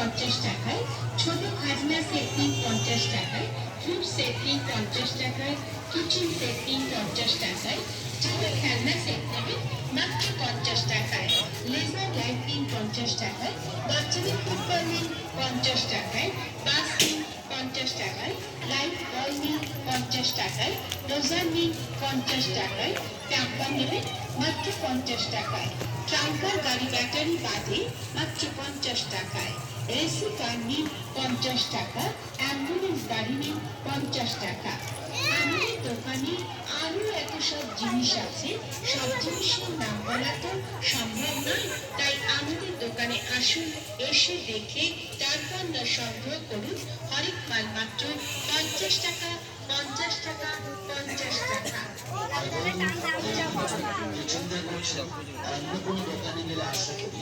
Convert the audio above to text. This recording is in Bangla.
50 টাকায়, ছোট খাজনা সেট নিন 50 টাকায়, ফ্রুট সেট নিন 50 টাকায়, কিচেন সেট নিন 50 টাকায়, ছোট খেলনা সেট নেবেন মাত্র 50 টাকায়, লেজার লাইট নিন 50 টাকায়, বাচ্চাদের ফুটবল নিন 50 টাকায়, বাস নিন 50 টাকায়, লাইট বল নিন 50 টাকায়, রোজার নিন 50 টাকায়, ট্যাম্পার নেবেন মাত্র 50 টাকায়, ট্রাঙ্কার গাড়ি ব্যাটারি বাদে মাত্র 50 টাকায়, এসি কার নিন 50 টাকা, অ্যাম্বুলেন্স গাড়ি নিন 50 টাকা। আমাদের দোকানে আরো এত সব জিনিস আছে, সব জিনিসের নাম বলা তো সম্ভব নয়, তাই আমাদের দোকানে আসুন, এসে দেখে তারপর সংগ্রহ করুন। হরেক মাল মাত্র 50 টাকা, 50 টাকা, 50 টাকা। চিন্তা করছেন অন্য কোনো দোকানে গেলে আশা করি